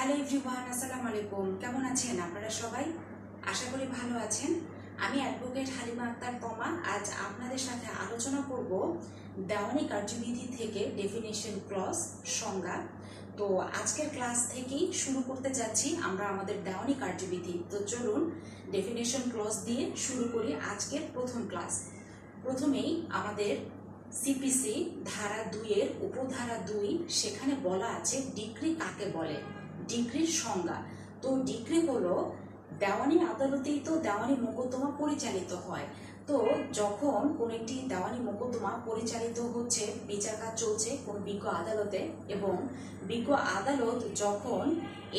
Hello everyone, আসসালামু আলাইকুম। কেমন আছেন আপনারা সবাই? আশা করি ভালো আছেন। আমি অ্যাডভোকেট হালিমা আক্তার তমা আজ আপনাদের সাথে আলোচনা করব দেওয়ানি কার্যবিধি থেকে ডেফিনেশন ক্লজ সংজ্ঞা। তো আজকের ক্লাস থেকেই শুরু করতে যাচ্ছি আমরা আমাদের দেওয়ানি কার্যবিধি। তো চলুন ডেফিনেশন ক্লজ দিয়ে শুরু করি আজকের প্রথম ক্লাস। প্রথমেই আমাদের সিপিসি ধারা 2 এর উপধারা 2 সেখানে বলা আছে ডিক্রি কাকে বলে, ডিক্রির সংজ্ঞা। তো ডিক্রি হলো দেওয়ানি আদালতেই তো দেওয়ানি মোকদ্দমা পরিচালিত হয়। তো যখন কোন একটি দেওয়ানি মোকদ্দমা পরিচালিত হচ্ছে, বিচার কাজ চলছে কোন বিজ্ঞ আদালতে, এবং বিজ্ঞ আদালত যখন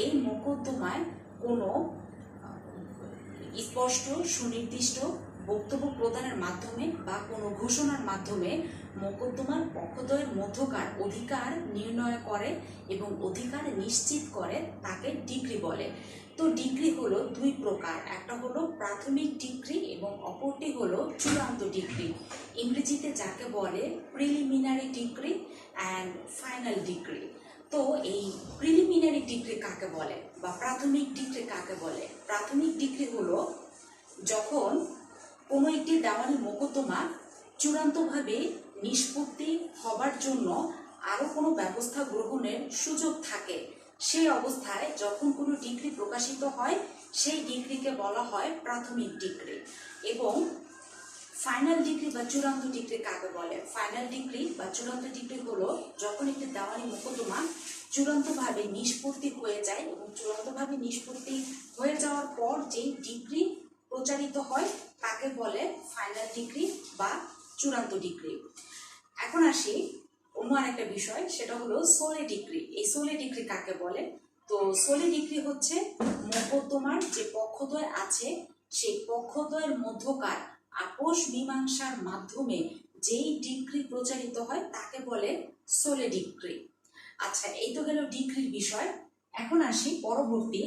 এই মোকদ্দমায় কোনো স্পষ্ট সুনির্দিষ্ট বক্তব্য প্রদানের মাধ্যমে বা কোনো ঘোষণার মাধ্যমে মোকদ্দমার পক্ষদ্বয়ের মধ্যকার অধিকার নির্ণয় করে এবং অধিকার নিশ্চিত করে, তাকে ডিক্রি বলে। তো ডিক্রি হলো দুই প্রকার, একটা হলো প্রাথমিক ডিক্রি এবং অপরটি হলো চূড়ান্ত ডিক্রি। ইংরেজিতে যাকে বলে preliminary decree and final decree. তো এই প্রিলিমিনারি ডিক্রি কাকে বলে বা প্রাথমিক ডিক্রি কাকে বলে? প্রাথমিক ডিক্রি হলো যখন কোনো একটি দেওয়ানি মোকদ্দমা চূড়ান্তভাবে নিষ্পত্তি হবার জন্য আরও কোনো ব্যবস্থা গ্রহণের সুযোগ থাকে, সেই অবস্থায় যখন কোনো ডিক্রি প্রকাশিত হয় সেই ডিক্রিকে বলা হয় প্রাথমিক ডিক্রি। এবং ফাইনাল ডিক্রি বা চূড়ান্ত ডিক্রি কাকে বলে? ফাইনাল ডিক্রি বা চূড়ান্ত ডিক্রি হলো যখন একটি দেওয়ানি মোকদ্দমা চূড়ান্তভাবে নিষ্পত্তি হয়ে যায় এবং চূড়ান্তভাবে নিষ্পত্তি হয়ে যাওয়ার পর যেই ডিক্রি প্রচারিত হয় তাকে বলে ফাইনাল ডিক্রি বা চূড়ান্ত ডিক্রি। এখন আসি অন্য আরেকটা বিষয়, সেটা হলো সোলে ডিক্রি। এই সোলে ডিক্রি কাকে বলে? তো সোলে ডিক্রি হচ্ছে মোকদ্দমার যে পক্ষদ্বয় আছে সেই পক্ষদ্বয়ের মধ্যকার আপোষ মীমাংসার মাধ্যমে যেই ডিক্রি প্রচারিত হয় তাকে বলে সোলে ডিক্রি। আচ্ছা, এই তো গেল ডিক্রির বিষয়। এখন আসি পরবর্তী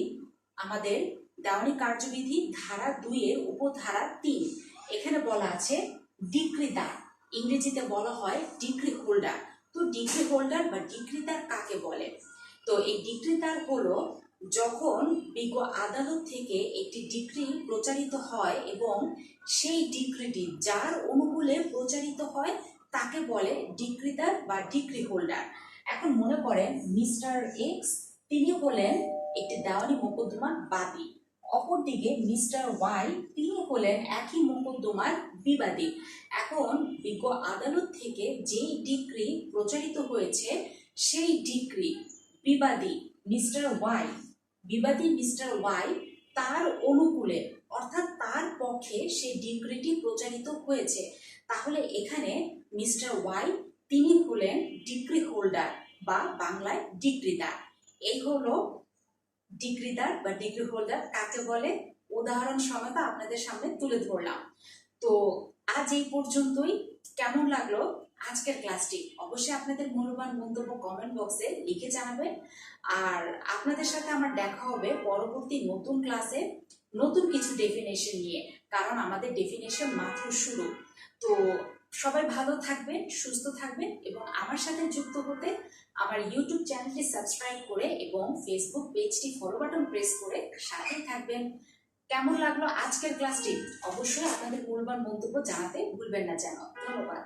আমাদের দেওয়ানি কার্যবিধি ধারা 2 এর উপধারা 3। এখানে বলা আছে ডিক্রিদার, ইংরেজিতে বলা হয় ডিক্রি হোল্ডার। তো ডিক্রি হোল্ডার বা ডিক্রিদার কাকে বলে? তো এই ডিক্রিদার হলো যখন বিজ্ঞ আদালত থেকে একটি ডিক্রি প্রচারিত হয় এবং সেই ডিক্রিটি যার অনুকূলে প্রচারিত হয় তাকে বলে ডিক্রিদার বা ডিক্রি হোল্ডার। এখন মনে করেন মিস্টার এক্স তিনি হলেন একটি দেওয়ানি মোকদ্দমার বাদী, অপরদিকে মিস্টার ওয়াই তিনি হলেন একই মোকদ্দমার বিবাদী। এখন বিজ্ঞ আদালত থেকে যেই ডিক্রি প্রচারিত হয়েছে সেই ডিক্রি বিবাদী মিস্টার ওয়াই তার অনুকূলে অর্থাৎ তার পক্ষে সেই ডিক্রিটি প্রচারিত হয়েছে, তাহলে এখানে মিস্টার ওয়াই তিনি হলেন ডিক্রি হোল্ডার বা বাংলায় ডিক্রিদার। এই হলো ডিক্রিদার বা ডিক্রি হোল্ডার কাকে বলে, উদাহরণ সমেত আপনাদের সামনে তুলে ধরলাম। তো আজ এই পর্যন্তই। কেমন লাগলো আজকের ক্লাসটি? অবশ্যই আপনাদের মূল্যবান মন্তব্য কমেন্ট বক্সে লিখে জানাবেন। আর আপনাদের সাথে আমার দেখা হবে পরবর্তী নতুন ক্লাসে নতুন কিছু ডেফিনেশন নিয়ে, কারণ আমাদের ডেফিনেশন মাত্র শুরু। তো সবাই ভালো থাকবেন, সুস্থ থাকবেন এবং আমার সাথে যুক্ত হতে আমার ইউটিউব চ্যানেলটি সাবস্ক্রাইব করে এবং ফেসবুক পেজটি ফলো বাটন প্রেস করে সাথেই থাকবেন। কেমন লাগলো আজকের ক্লাসটি? অবশ্যই আপনাদের মূল্যবান মন্তব্য জানাতে ভুলবেন না যেন। ধন্যবাদ।